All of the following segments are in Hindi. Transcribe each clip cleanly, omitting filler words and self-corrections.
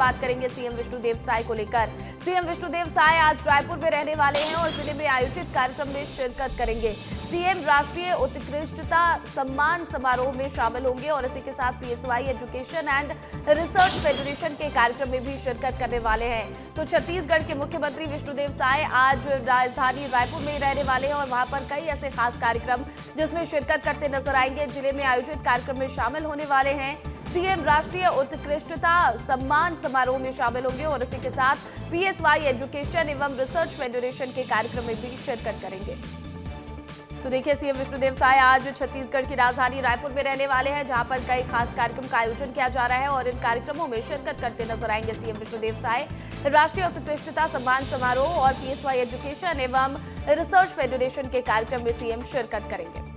बात करेंगे सीएम विष्णुदेव साय को लेकर। सीएम विष्णुदेव साय आज रायपुर में रहने वाले हैं और जिले में आयोजित कार्यक्रम में शिरकत करेंगे। सीएम राष्ट्रीय उत्कृष्टता सम्मान समारोह में शामिल होंगे और इसी के साथ PSY education and research federation के कार्यक्रम में भी शिरकत करने वाले हैं। तो छत्तीसगढ़ के मुख्यमंत्री विष्णुदेव साय आज राजधानी रायपुर में रहने वाले हैं और वहां पर कई ऐसे खास कार्यक्रम जिसमें शिरकत करते नजर आएंगे। जिले में आयोजित कार्यक्रम में शामिल होने वाले हैं। सीएम राष्ट्रीय उत्कृष्टता सम्मान समारोह में शामिल होंगे और इसी के साथ PSY एजुकेशन एवं रिसर्च फेडरेशन के कार्यक्रम में भी शिरकत करेंगे। तो देखिए, सीएम विष्णुदेव साय आज छत्तीसगढ़ की राजधानी रायपुर में रहने वाले हैं, जहां पर कई खास कार्यक्रम का आयोजन किया जा रहा है और इन कार्यक्रमों में शिरकत करते नजर आएंगे। सीएम विष्णुदेव साय राष्ट्रीय उत्कृष्टता सम्मान समारोह और PSY एजुकेशन एवं रिसर्च फेडरेशन के कार्यक्रम में सीएम शिरकत करेंगे।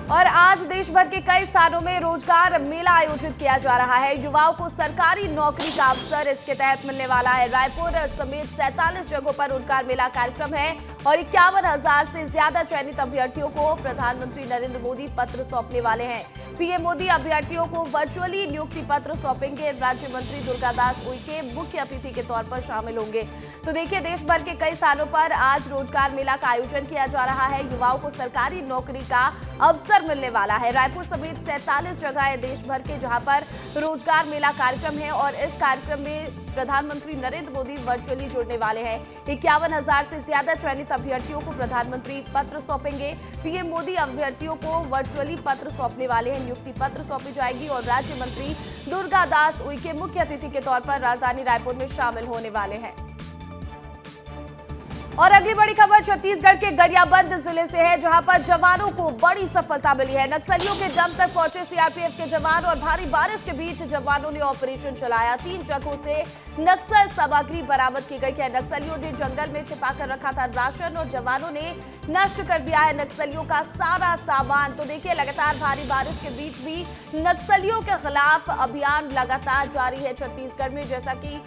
और आज देश भर के कई स्थानों में रोजगार मेला आयोजित किया जा रहा है। युवाओं को सरकारी नौकरी का अवसर इसके तहत मिलने वाला है। रायपुर समेत 47 जगहों पर रोजगार मेला कार्यक्रम है और 51,000 से ज्यादा चयनित अभ्यर्थियों को प्रधानमंत्री नरेंद्र मोदी पत्र सौंपने वाले हैं। पीएम मोदी अभ्यर्थियों को वर्चुअली नियुक्ति पत्र सौंपेंगे। राज्य मंत्री दुर्गादास उइके मुख्य अतिथि के तौर पर शामिल होंगे। तो देखिए, देश भर के कई स्थानों पर आज रोजगार मेला का आयोजन किया जा रहा है। युवाओं को सरकारी नौकरी का अवसर मिलने वाला है। रायपुर समेत 47 जगह है देश भर के जहां पर रोजगार मेला कार्यक्रम है और इस कार्यक्रम में प्रधानमंत्री नरेंद्र मोदी वर्चुअली जुड़ने वाले हैं। 51,000 से ज्यादा चयनित अभ्यर्थियों को प्रधानमंत्री पत्र सौंपेंगे। पीएम मोदी अभ्यर्थियों को वर्चुअली पत्र सौंपने वाले हैं। नियुक्ति पत्र सौंपी जाएगी और राज्य मंत्री दुर्गादास उइके मुख्य अतिथि के तौर पर राजधानी रायपुर में शामिल होने वाले हैं। और अगली बड़ी खबर छत्तीसगढ़ के गरियाबंद जिले से है, जहां पर जवानों को बड़ी सफलता मिली है। नक्सलियों के दम तक पहुंचे सीआरपीएफ के जवान और भारी बारिश के बीच जवानों ने ऑपरेशन चलाया। 3 जगहों से नक्सल सामग्री बरामद की गई है। नक्सलियों ने जंगल में छिपाकर रखा था राशन और जवानों ने नष्ट कर दिया है नक्सलियों का सारा सामान। तो देखिए, लगातार भारी बारिश के बीच भी नक्सलियों के खिलाफ अभियान लगातार जारी है छत्तीसगढ़ में। जैसा कि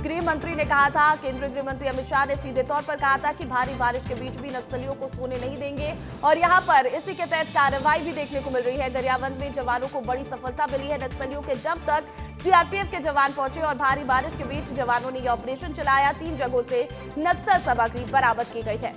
गृह मंत्री ने कहा था, केंद्रीय गृह मंत्री अमित शाह ने सीधे तौर पर कहा था कि भारी बारिश के बीच भी नक्सलियों को सोने नहीं देंगे और यहां पर इसी के तहत कार्रवाई भी देखने को मिल रही है। गरियाबंद में जवानों को बड़ी सफलता मिली है। नक्सलियों के दम तक सीआरपीएफ के जवान पहुंचे और भारी बारिश के बीच जवानों ने यह ऑपरेशन चलाया। 3 जगहों से नक्सल सामग्री बरामद की गई है।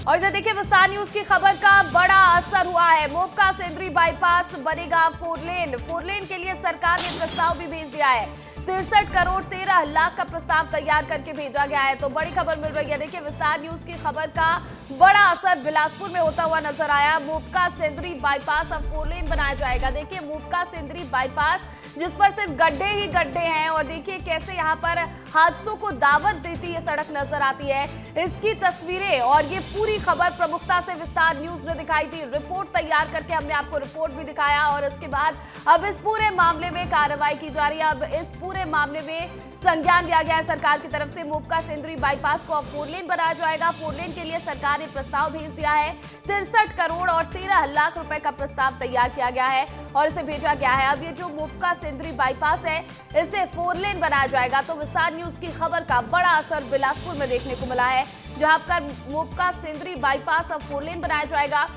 और इधर देखिए, विस्तार न्यूज की खबर का बड़ा असर हुआ है। मोपका सेंद्री बाईपास बनेगा 4 लेन। 4 लेन के लिए सरकार ने प्रस्ताव भी भेज दिया है। 63 करोड़ 13 लाख का प्रस्ताव तैयार करके भेजा गया है। तो बड़ी खबर मिल रही है। देखिए, विस्तार न्यूज की खबर का बड़ा असर बिलासपुर में होता हुआ नजर आया। मोपका सेंद्री बाईपास अब 4 लेन बनाया जाएगा। देखिए, मोपका सेंद्री बाईपास जिस पर सिर्फ गड्ढे ही गड्ढे हैं और देखिए कैसे यहाँ पर हादसों को दावत देती ये सड़क नजर आती है। इसकी तस्वीरें और ये पूरी खबर प्रमुखता से विस्तार न्यूज ने दिखाई थी। रिपोर्ट तैयार करके हमने आपको रिपोर्ट भी दिखाया और इसके बाद अब इस पूरे मामले में कार्रवाई की जा रही है। अब इस पूरे मामले में संज्ञान लिया गया है सरकार की तरफ से। मोपका सेंद्री बाईपास को अब 4 लेन बनाया जाएगा। 4 लेन के लिए सरकार ने प्रस्ताव भेज दिया है। 63 करोड़ और 13 लाख रुपए का प्रस्ताव तैयार किया गया है और इसे भेजा गया है। अब ये जो मोपका सेंद्री बाईपास है, इसे 4 लेन बनाया जाएगा। तो विस्तार न्यूज की खबर का बड़ा असर बिलासपुर में देखने को मिला है, जहां पर मोपका सेंद्री बाईपास अब 4 लेन बनाया जाएगा,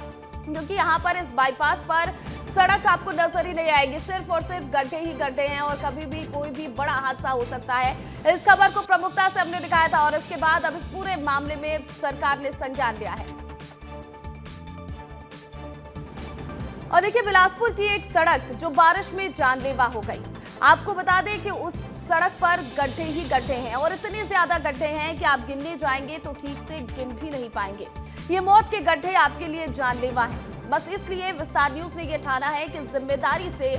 क्योंकि यहाँ पर इस बाईपास पर सड़क आपको नजर ही नहीं आएगी। सिर्फ और सिर्फ गड्ढे ही गड्ढे हैं और कभी भी कोई भी बड़ा हादसा हो सकता है। इस खबर को प्रमुखता से हमने दिखाया था और इसके बाद अब इस पूरे मामले में सरकार ने संज्ञान लिया है। और देखिए, बिलासपुर की एक सड़क जो बारिश में जानलेवा हो गई। आपको बता दें कि उस सड़क पर गड्ढे ही गड्ढे हैं और इतने ज्यादा गड्ढे हैं कि आप गिनने जाएंगे तो ठीक से गिन भी नहीं पाएंगे। ये मौत के गड्ढे आपके लिए जानलेवा हैं। बस इसलिए विस्तार न्यूज ने यह ठाना है कि जिम्मेदारी से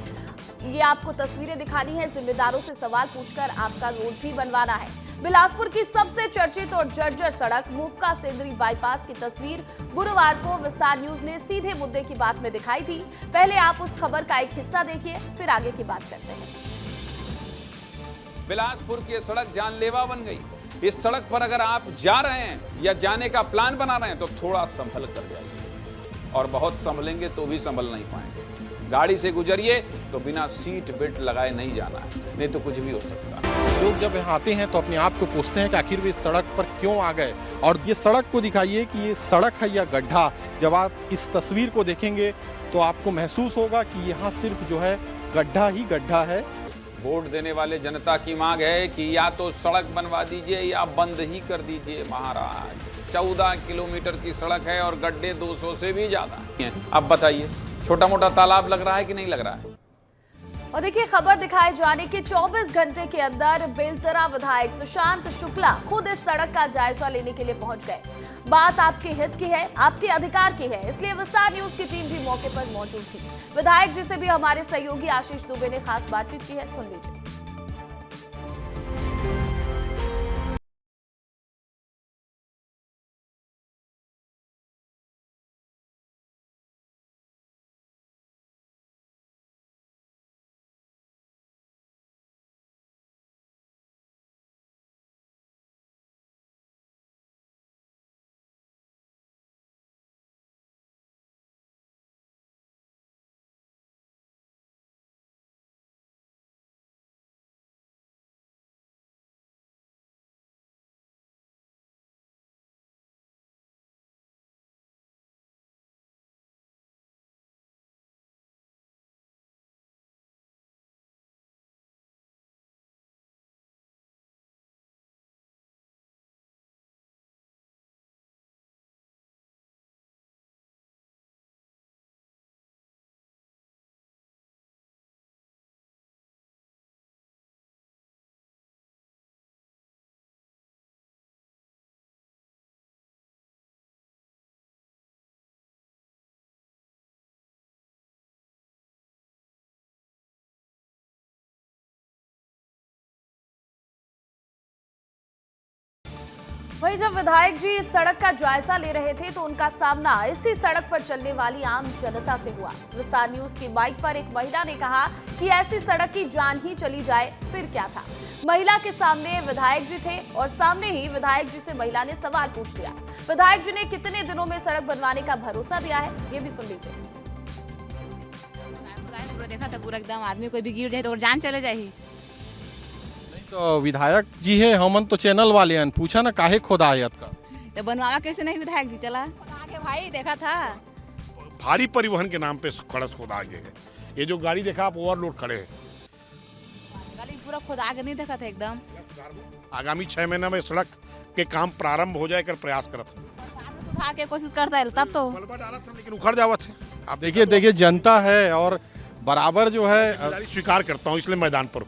ये आपको तस्वीरें दिखानी है, जिम्मेदारों से सवाल पूछकर आपका रोड भी बनवाना है। बिलासपुर की सबसे चर्चित और जर्जर सड़क मोपका सेंद्री बाईपास की तस्वीर गुरुवार को विस्तार न्यूज ने सीधे मुद्दे की बात में दिखाई थी। पहले आप उस खबर का एक हिस्सा देखिए, फिर आगे की बात करते हैं। बिलासपुर की सड़क जानलेवा बन गई। इस सड़क पर अगर आप जा रहे हैं या जाने का प्लान बना रहे हैं तो थोड़ा संभल कर जाइए, और बहुत संभलेंगे तो भी संभल नहीं पाएंगे। गाड़ी से गुजरिए तो बिना सीट बेल्ट लगाए नहीं जाना है, नहीं तो कुछ भी हो सकता है। लोग जब यहाँ आते हैं तो अपने आप को पूछते हैं कि आखिर वे इस सड़क पर क्यों आ गए, और ये सड़क को दिखाइए कि ये सड़क है या गड्ढा। जब आप इस तस्वीर को देखेंगे तो आपको महसूस होगा कि यहाँ सिर्फ जो है गड्ढा ही गड्ढा है। वोट देने वाले जनता की मांग है कि या तो सड़क बनवा दीजिए या बंद ही कर दीजिए महाराज। 14 किलोमीटर की सड़क है और गड्ढे 200 से भी ज्यादा हैं। अब बताइए, छोटा मोटा तालाब लग रहा है कि नहीं लग रहा है? और देखिए, खबर दिखाए जाने के 24 घंटे के अंदर बेलतरा विधायक सुशांत शुक्ला खुद इस सड़क का जायजा लेने के लिए पहुंच गए। बात आपके हित की है, आपके अधिकार की है, इसलिए विस्तार न्यूज की टीम भी मौके पर मौजूद थी। विधायक जी से भी हमारे सहयोगी आशीष दुबे ने खास बातचीत की है, सुन लीजिए। वहीं जब विधायक जी इस सड़क का जायजा ले रहे थे तो उनका सामना इसी सड़क पर चलने वाली आम जनता से हुआ। विस्तार न्यूज की माइक पर एक महिला ने कहा कि ऐसी सड़क की जान ही चली जाए फिर क्या था। महिला के सामने विधायक जी थे और सामने ही विधायक जी से महिला ने सवाल पूछ लिया। विधायक जी ने कितने दिनों में सड़क बनवाने का भरोसा दिया है, ये भी सुन लीजिए। देखा था पूरा एकदम, आदमी कोई भी गिर जाए तो जान चले जाए। तो विधायक जी है, हमन तो चैनल वाले हैं, पूछा ना काहे खोदायत का, तो बनवावा कैसे नहीं विधायक जी, चला आगे भाई देखा था। भारी परिवहन के नाम पे खड़स खोदा आगे है। ये जो गाड़ी देखा आप ओवरलोड खड़े हैं, गाड़ी पूरा खुद आगे नहीं देखा था एकदम। आगामी 6 महीने में सड़क के काम प्रारंभ हो जाए कर प्रयास करत सुधार के कोशिश करता है तब तो डाला था, लेकिन उखड़ जावत है। आप देखिए जनता है और बराबर जो है स्वीकार करता हूँ, इसलिए मैदान पर।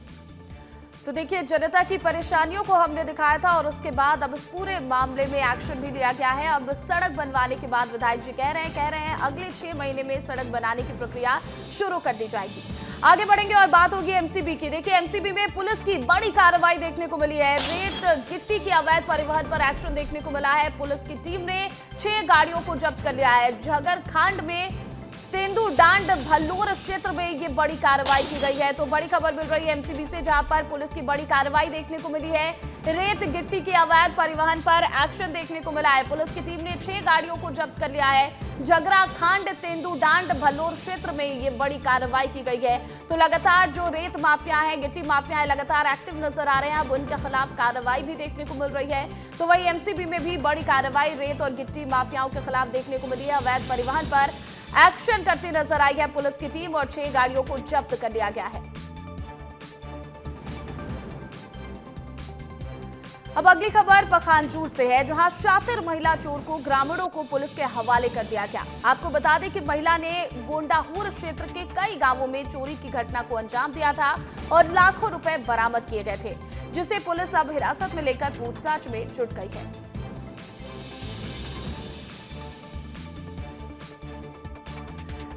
तो देखिए, जनता की परेशानियों को हमने दिखाया था और उसके बाद अब इस पूरे मामले में एक्शन भी लिया गया है। अब सड़क बनवाने के बाद विधायक जी कह रहे हैं अगले 6 महीने में सड़क बनाने की प्रक्रिया शुरू कर दी जाएगी। आगे बढ़ेंगे और बात होगी एमसीबी की। देखिए, एमसीबी में पुलिस की बड़ी कार्रवाई देखने को मिली है। रेत गिट्टी के अवैध परिवहन पर एक्शन देखने को मिला है। पुलिस की टीम ने 6 गाड़ियों को जब्त कर लिया है। झगरखांड में तेंदू डांड भल्लोर क्षेत्र में ये बड़ी कार्रवाई की गई है। तो बड़ी खबर मिल रही है एमसीबी से, जहां पर पुलिस की बड़ी कार्रवाई देखने को मिली है। रेत गिट्टी के अवैध परिवहन पर एक्शन देखने को मिला है। पुलिस की टीम ने 6 गाड़ियों को जब्त कर लिया है। झगराखांड तेंदू डांड भल्लोर क्षेत्र में ये बड़ी कार्रवाई की गई है। तो लगातार जो रेत माफिया है, गिट्टी माफिया है, लगातार एक्टिव नजर आ रहे हैं। अब उनके खिलाफ कार्रवाई भी देखने को मिल रही है। तो वही एमसीबी में भी बड़ी कार्रवाई रेत और गिट्टी माफियाओं के खिलाफ देखने को मिली है। अवैध परिवहन पर एक्शन करती नजर आई है पुलिस की टीम और 6 गाड़ियों को जब्त कर लिया गया है। अब अगली खबर पखानजूर से है, जहां शातिर महिला चोर को ग्रामीणों को पुलिस के हवाले कर दिया गया। आपको बता दें कि महिला ने गोंडाहूर क्षेत्र के कई गांवों में चोरी की घटना को अंजाम दिया था और लाखों रुपए बरामद किए गए थे, जिसे पुलिस अब हिरासत में लेकर पूछताछ में जुट गई है।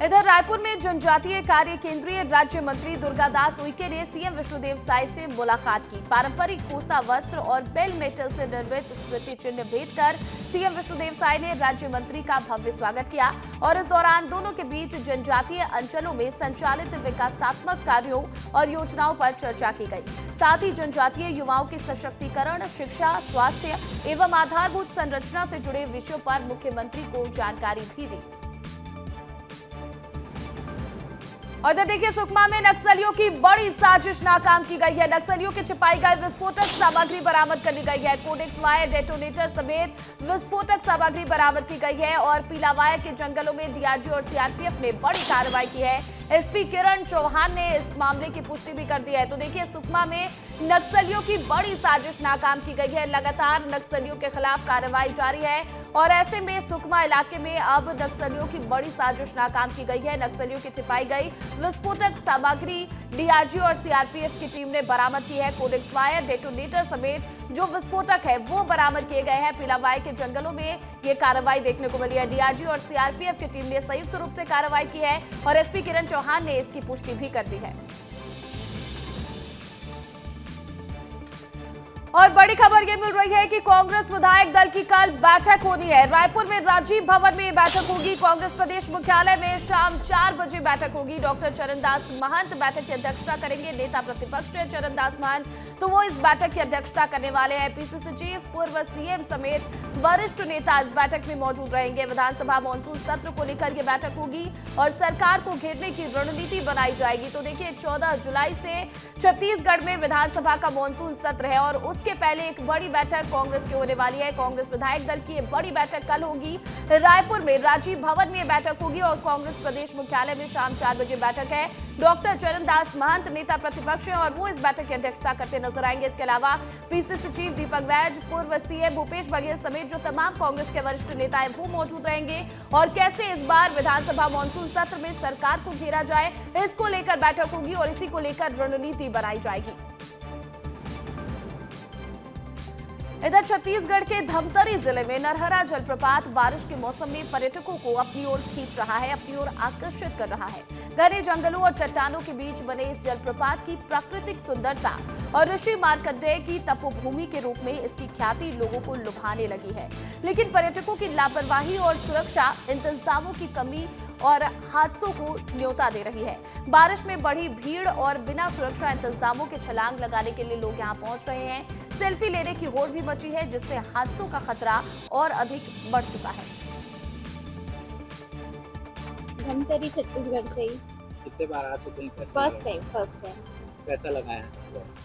इधर रायपुर में जनजातीय कार्य केंद्रीय राज्य मंत्री दुर्गादास उइके ने सीएम विष्णुदेव साय से मुलाकात की। पारंपरिक कोसा वस्त्र और बेल मेटल से निर्मित स्मृति चिन्ह भेंट कर सीएम विष्णुदेव साय ने राज्य मंत्री का भव्य स्वागत किया और इस दौरान दोनों के बीच जनजातीय अंचलों में संचालित विकासात्मक कार्यों और योजनाओं पर चर्चा की गई। साथ ही जनजातीय युवाओं के सशक्तिकरण, शिक्षा, स्वास्थ्य एवं आधारभूत संरचना से जुड़े विषयों पर मुख्यमंत्री को जानकारी भी दी। और इधर देखिए सुकमा में नक्सलियों की बड़ी साजिश नाकाम की गई है। नक्सलियों की छिपाई गई विस्फोटक सामग्री बरामद कर ली गई है। कोडेक्स वायर, डेटोनेटर समेत विस्फोटक सामग्री बरामद की गई है और पीलावाया के जंगलों में डीआरजी और सीआरपीएफ ने बड़ी कार्रवाई की है। एसपी किरण चौहान ने इस मामले की पुष्टि भी कर दी है। तो देखिए सुकमा में नक्सलियों की बड़ी साजिश नाकाम की गई है। लगातार नक्सलियों के खिलाफ कार्रवाई जारी है और ऐसे में सुकमा इलाके में अब नक्सलियों की बड़ी साजिश नाकाम की गई है। नक्सलियों की छिपाई गई विस्फोटक सामग्री डीआरजी और सीआरपीएफ की टीम ने बरामद की है। कोडेक्स वायर, डेटोनेटर समेत जो विस्फोटक है वो बरामद किए गए हैं। पीलावाय के जंगलों में ये कार्रवाई देखने को मिली है। डीआरजी और सीआरपीएफ की टीम ने संयुक्त रूप से कार्रवाई की है और एसपी किरण चौहान ने इसकी पुष्टि भी कर दी है। और बड़ी खबर ये मिल रही है कि कांग्रेस विधायक दल की कल बैठक होनी है। रायपुर में राजीव भवन में बैठक होगी। कांग्रेस प्रदेश मुख्यालय में शाम 4 बजे बैठक होगी। डॉक्टर चरणदास महंत बैठक की अध्यक्षता करेंगे। नेता प्रतिपक्ष है चरणदास महंत, तो वो इस बैठक की अध्यक्षता करने वाले हैं। पीसीसी चीफ, पूर्व सीएम समेत वरिष्ठ नेता इस बैठक में मौजूद रहेंगे। विधानसभा मानसून सत्र को लेकर यह बैठक होगी और सरकार को घेरने की रणनीति बनाई जाएगी। तो देखिए 14 जुलाई से छत्तीसगढ़ में विधानसभा का मानसून सत्र है और उसके पहले एक बड़ी बैठक कांग्रेस की होने वाली है। कांग्रेस विधायक दल की बड़ी बैठक कल होगी। रायपुर में राजीव भवन में बैठक होगी और कांग्रेस प्रदेश मुख्यालय में शाम 4 बजे बैठक है। डॉक्टर चरणदास महंत नेता प्रतिपक्ष हैं और वो इस बैठक की अध्यक्षता करते नजर आएंगे। इसके अलावा पीसीसी चीफ दीपक बैज, पूर्व सीएम भूपेश बघेल समेत जो तमाम कांग्रेस के वरिष्ठ नेता हैं वो मौजूद रहेंगे। और कैसे इस बार विधानसभा मानसून सत्र में सरकार को घेरा जाए, इसको लेकर बैठक होगी और इसी को लेकर रणनीति बनाई जाएगी। इधर छत्तीसगढ़ के धमतरी जिले में नरहरा जलप्रपात बारिश के मौसम में पर्यटकों को अपनी ओर खींच रहा है, अपनी ओर आकर्षित कर रहा है। घने जंगलों और चट्टानों के बीच बने इस जलप्रपात की प्राकृतिक सुंदरता और ऋषि मार्कंडेय की तपोभूमि के रूप में इसकी ख्याति लोगों को लुभाने लगी है। लेकिन पर्यटकों की लापरवाही और सुरक्षा इंतजामों की कमी और हादसों को न्योता दे रही है। बारिश में बढ़ी भीड़ और बिना सुरक्षा इंतजामों के छलांग लगाने के लिए लोग यहां पहुंच रहे हैं। सेल्फी लेने की होड़ भी मची है, जिससे हादसों का खतरा और अधिक बढ़ चुका है। धमतरी छत्तीसगढ़ से ही कितने बार आ चुके हैं? First time. कैसा लगा है?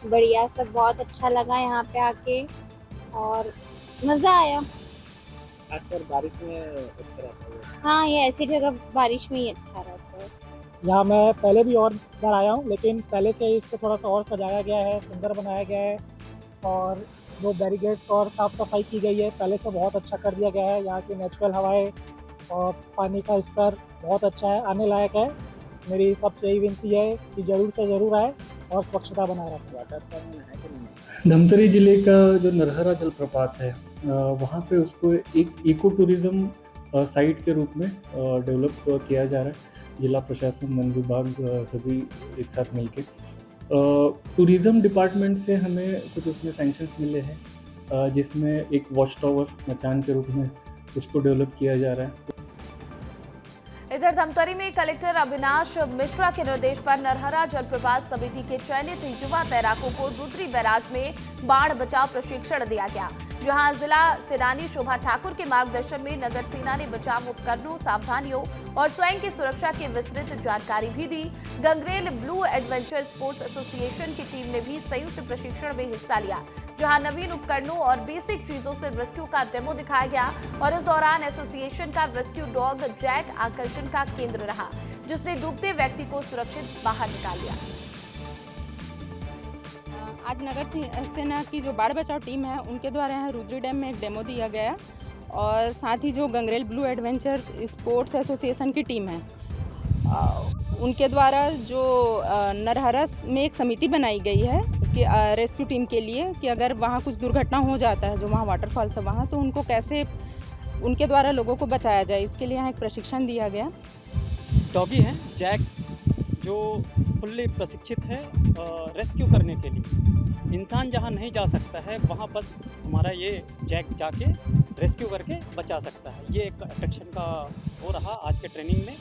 बढ़िया, सब बहुत अच्छा लगा यहाँ पे आके और मजा आया। खासकर बारिश में अच्छा रहता है। हाँ, ये ऐसी जगह बारिश में ही अच्छा रहता है। यहाँ मैं पहले भी और बार आया हूँ, लेकिन पहले से इसको थोड़ा सा और सजाया गया है, सुंदर बनाया गया है और वो बैरिकेड्स और साफ सफाई की गई है। पहले से बहुत अच्छा कर दिया गया है। यहाँ की नेचुरल हवाएं और पानी का स्तर बहुत अच्छा है, आने लायक है। मेरी सबसे यही विनती है कि ज़रूर से ज़रूर आए और स्वच्छता बनाए रखें। धमतरी जिले का जो नरहरा जलप्रपात है वहाँ पे उसको एक इको टूरिज़्म साइट के रूप में डेवलप किया जा रहा है। जिला प्रशासन, वन विभाग सभी एक साथ मिलके टूरिज़्म डिपार्टमेंट से हमें कुछ उसमें सैंक्शंस मिले हैं, जिसमें एक वॉच टावर मचान के रूप में उसको डेवलप किया जा रहा है। इधर धमतरी में कलेक्टर अविनाश मिश्रा के निर्देश पर नरहरा जलप्रपात समिति के चयनित युवा तैराकों को रुद्री बैराज में बाढ़ बचाव प्रशिक्षण दिया गया, जहां जिला सेनानी शोभा ठाकुर के मार्गदर्शन में नगर सेना ने बचाव उपकरणों, सावधानियों और स्वयं की सुरक्षा की विस्तृत जानकारी भी दी। Gangrel blue adventure sports association की टीम ने भी संयुक्त प्रशिक्षण में हिस्सा लिया, जहां नवीन उपकरणों और बेसिक चीजों से रेस्क्यू का डेमो दिखाया गया और इस दौरान एसोसिएशन का रेस्क्यू डॉग जैक आकर्षण का केंद्र रहा, जिसने डूबते व्यक्ति को सुरक्षित बाहर निकाल लिया। आज नगर सेना की जो बाढ़ बचाव टीम है उनके द्वारा यहाँ रुद्री डैम में एक डेमो दिया गया और साथ ही जो Gangrel blue adventure sports association की टीम है उनके द्वारा जो नरहरा में एक समिति बनाई गई है कि रेस्क्यू टीम के लिए कि अगर वहाँ कुछ दुर्घटना हो जाता है, जो वहाँ वाटरफॉल्स है वहाँ, तो उनको कैसे उनके द्वारा लोगों को बचाया जाए, इसके लिए यहाँ एक प्रशिक्षण दिया गया। डॉगी है जैक, जो फुल्ली प्रशिक्षित है रेस्क्यू करने के लिए। इंसान जहाँ नहीं जा सकता है वहाँ बस हमारा ये जैक जाके रेस्क्यू करके बचा सकता है। ये एक अट्रैक्शन का हो रहा आज के ट्रेनिंग में।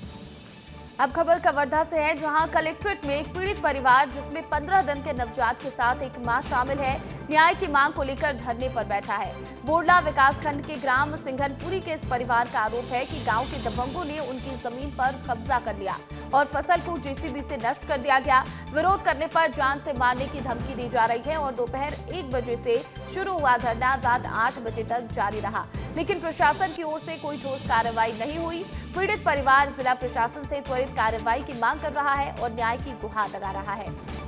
अब खबर कवर्धा से है, जहां कलेक्ट्रेट में एक पीड़ित परिवार जिसमें 15 दिन के नवजात के साथ एक मां शामिल है, न्याय की मांग को लेकर धरने पर बैठा है। बोडला विकासखंड के ग्राम सिंघनपुरी के इस परिवार का आरोप है कि गांव के दबंगों ने उनकी जमीन पर कब्जा कर लिया और फसल को जेसीबी से नष्ट कर दिया गया। विरोध करने पर जान से मारने की धमकी दी जा रही है और दोपहर 1 बजे से शुरू हुआ धरना रात 8 बजे तक जारी रहा, लेकिन प्रशासन की ओर से कोई ठोस कार्रवाई नहीं हुई। पीड़ित परिवार जिला प्रशासन से त्वरित कार्रवाई की मांग कर रहा है और न्याय की गुहार लगा रहा है।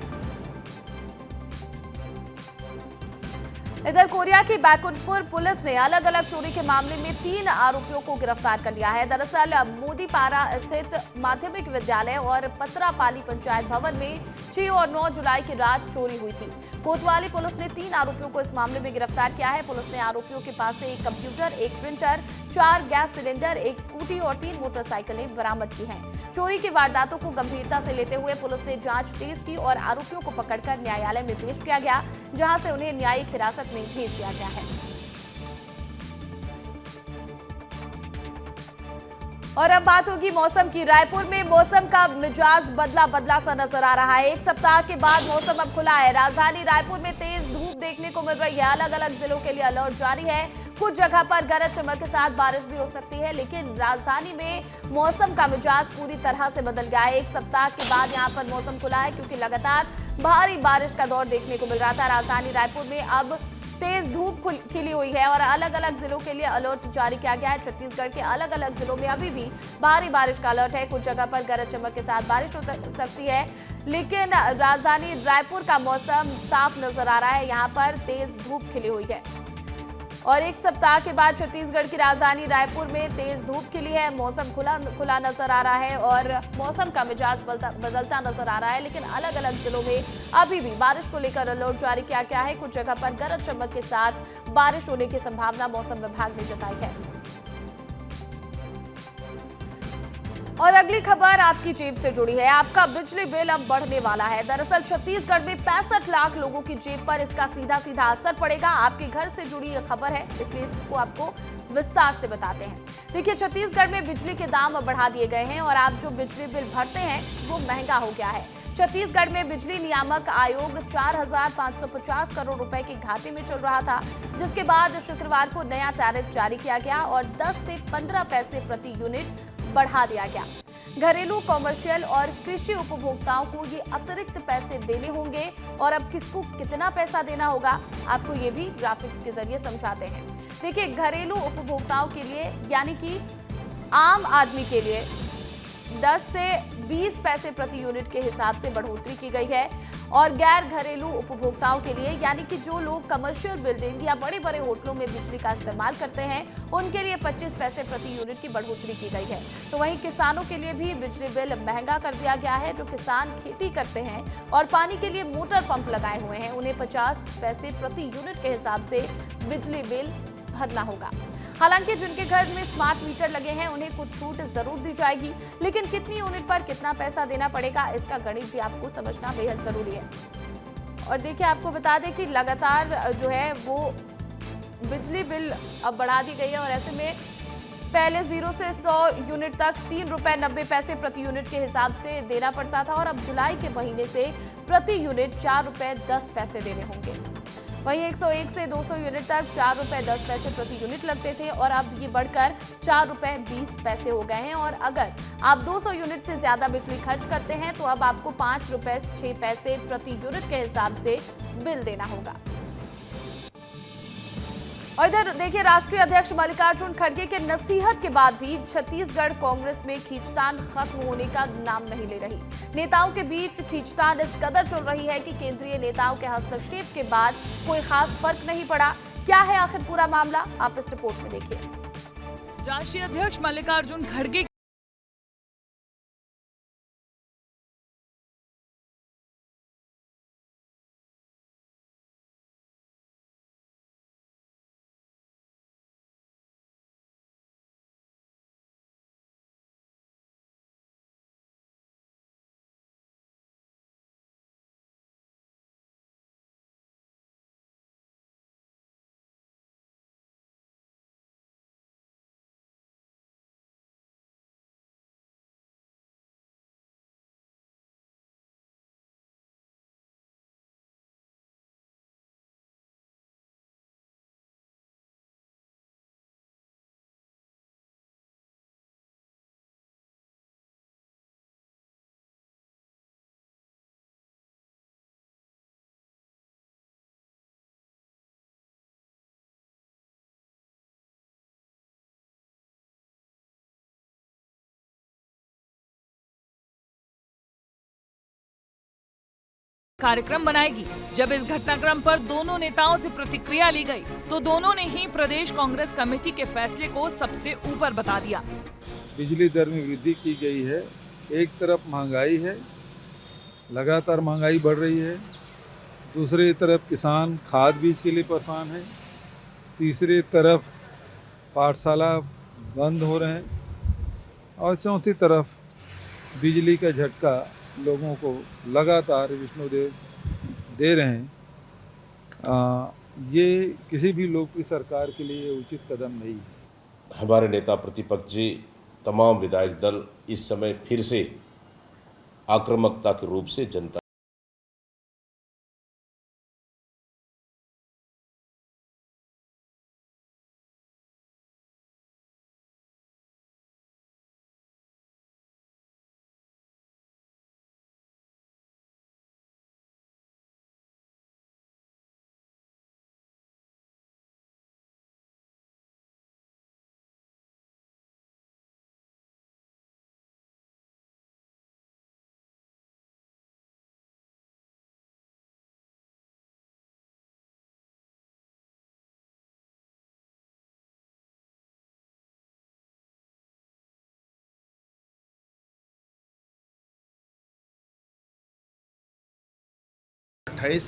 इधर कोरिया की बैकुंठपुर पुलिस ने अलग अलग चोरी के मामले में 3 आरोपियों को गिरफ्तार कर लिया है। दरअसल मोदीपारा स्थित माध्यमिक विद्यालय और पतरापाली पंचायत भवन में 6 और 9 जुलाई की रात चोरी हुई थी। कोतवाली पुलिस ने 3 आरोपियों को इस मामले में गिरफ्तार किया है। पुलिस ने आरोपियों के पास से 1 computer, 1 printer, 4 gas cylinder, 1 scooty और 3 मोटरसाइकिलें बरामद की हैं। चोरी की वारदातों को गंभीरता से लेते हुए पुलिस ने जांच तेज की और आरोपियों को पकड़कर न्यायालय में पेश किया गया, जहां से उन्हें न्यायिक हिरासत में भेज दिया गया है। और अब बात होगी मौसम की। रायपुर में मौसम का मिजाज बदला बदला सा नजर आ रहा है। 1 सप्ताह के बाद मौसम अब खुला है। राजधानी रायपुर में तेज धूप देखने को मिल रही है। अलग अलग जिलों के लिए अलर्ट जारी है। कुछ जगह पर गरज चमक के साथ बारिश भी हो सकती है, लेकिन राजधानी में मौसम का मिजाज पूरी तरह से बदल गया है। 1 सप्ताह के बाद यहाँ पर मौसम खुला है, क्योंकि लगातार भारी बारिश का दौर देखने को मिल रहा था। राजधानी रायपुर में अब तेज धूप खिली हुई है और अलग अलग जिलों के लिए अलर्ट जारी किया गया है। छत्तीसगढ़ के अलग अलग जिलों में अभी भी भारी बारिश का अलर्ट है। कुछ जगह पर गरज चमक के साथ बारिश हो सकती है, लेकिन राजधानी रायपुर का मौसम साफ नजर आ रहा है। यहाँ पर तेज धूप खिली हुई है और 1 सप्ताह के बाद छत्तीसगढ़ की राजधानी रायपुर में तेज धूप खिली है। मौसम खुला नजर आ रहा है और मौसम का मिजाज बदलता नजर आ रहा है, लेकिन अलग अलग जिलों में अभी भी बारिश को लेकर अलर्ट जारी किया गया है। कुछ जगह पर गरज चमक के साथ बारिश होने की संभावना मौसम विभाग ने जताई है। और अगली खबर आपकी जेब से जुड़ी है। आपका बिजली बिल अब बढ़ने वाला है। दरअसल छत्तीसगढ़ में 65 लाख लोगों की जेब पर इसका सीधा सीधा असर पड़ेगा। आपके घर से जुड़ी यह खबर है, इसलिए इसको आपको विस्तार से बताते हैं। देखिए, छत्तीसगढ़ में बिजली के दाम बढ़ा दिए गए हैं और आप जो बिजली बिल भरते हैं वो महंगा हो गया है। छत्तीसगढ़ में बिजली नियामक आयोग 4,550 करोड़ रुपए के घाटे में चल रहा था, जिसके बाद शुक्रवार को नया टैरिफ जारी किया गया और 10 से 15 पैसे प्रति यूनिट बढ़ा दिया गया। घरेलू, कॉमर्शियल और कृषि उपभोक्ताओं को ये अतिरिक्त पैसे देने होंगे और अब किसको कितना पैसा देना होगा, आपको ये भी ग्राफिक्स के जरिए समझाते हैं। देखिए, घरेलू उपभोक्ताओं के लिए यानी कि आम आदमी के लिए 10 से 20 पैसे प्रति यूनिट के हिसाब से बढ़ोतरी की गई है और गैर घरेलू उपभोक्ताओं के लिए यानी कि जो लोग कमर्शियल बिल्डिंग या बड़े बड़े होटलों में बिजली का इस्तेमाल करते हैं उनके लिए 25 पैसे प्रति यूनिट की बढ़ोतरी की गई है। तो वहीं किसानों के लिए भी बिजली बिल महंगा कर दिया गया है। जो किसान खेती करते हैं और पानी के लिए मोटर पंप लगाए हुए हैं, उन्हें 50 पैसे प्रति यूनिट के हिसाब से बिजली बिल भरना होगा। हालांकि जिनके घर में स्मार्ट मीटर लगे हैं उन्हें कुछ छूट जरूर दी जाएगी, लेकिन कितनी यूनिट पर कितना पैसा देना पड़ेगा इसका गणित भी आपको समझना बेहद जरूरी है। और देखिए, आपको बता दें कि लगातार जो है वो बिजली बिल अब बढ़ा दी गई है और ऐसे में पहले 0 से 100 यूनिट तक 3 रुपए 90 पैसे प्रति यूनिट के हिसाब से देना पड़ता था और अब जुलाई के महीने से प्रति यूनिट 4 रुपए 10 पैसे देने होंगे। वहीं 101 से 200 यूनिट तक 4 रुपए 10 पैसे प्रति यूनिट लगते थे और अब ये बढ़कर 4 रुपए 20 पैसे हो गए हैं। और अगर आप 200 यूनिट से ज्यादा बिजली खर्च करते हैं तो अब आपको 5 रुपए 6 पैसे प्रति यूनिट के हिसाब से बिल देना होगा। और इधर देखिए, राष्ट्रीय अध्यक्ष मल्लिकार्जुन खड़गे के नसीहत के बाद भी छत्तीसगढ़ कांग्रेस में खींचतान खत्म होने का नाम नहीं ले रही। नेताओं के बीच खींचतान इस कदर चल रही है कि केंद्रीय नेताओं के हस्तक्षेप के बाद कोई खास फर्क नहीं पड़ा। क्या है आखिर पूरा मामला, आप इस रिपोर्ट में देखिए। राष्ट्रीय अध्यक्ष मल्लिकार्जुन खड़गे कार्यक्रम बनाएगी। जब इस घटनाक्रम पर दोनों नेताओं से प्रतिक्रिया ली गई, तो दोनों ने ही प्रदेश कांग्रेस कमेटी के फैसले को सबसे ऊपर बता दिया। बिजली दर में वृद्धि की गई है। एक तरफ महंगाई है, लगातार महंगाई बढ़ रही है। दूसरी तरफ किसान खाद बीज के लिए परेशान है। तीसरी तरफ पाठशाला बंद हो रहे हैं और चौथी तरफ बिजली का झटका लोगों को लगातार विष्णुदेव दे रहे हैं। ये किसी भी लोकप्रिय सरकार के लिए उचित कदम नहीं है। हमारे नेता प्रतिपक्ष जी, तमाम विधायक दल इस समय फिर से आक्रामकता के रूप से जनता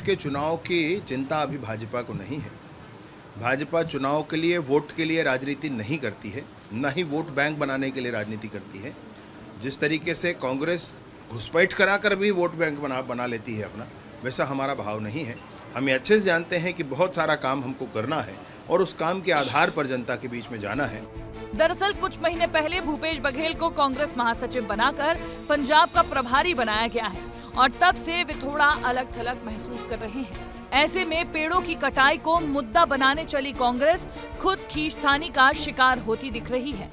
के चुनाव की चिंता अभी भाजपा को नहीं है। भाजपा चुनाव के लिए, वोट के लिए राजनीति नहीं करती है, न ही वोट बैंक बनाने के लिए राजनीति करती है। जिस तरीके से कांग्रेस घुसपैठ कराकर भी वोट बैंक बना लेती है अपना, वैसा हमारा भाव नहीं है। हम ये अच्छे से जानते हैं कि बहुत सारा काम हमको करना है और उस काम के आधार पर जनता के बीच में जाना है। दरअसल कुछ महीने पहले भूपेश बघेल को कांग्रेस महासचिव बनाकर पंजाब का प्रभारी बनाया गया है और तब से वे थोड़ा अलग थलग महसूस कर रहे हैं। ऐसे में पेड़ों की कटाई को मुद्दा बनाने चली कांग्रेस खुद खींचतानी का शिकार होती दिख रही है।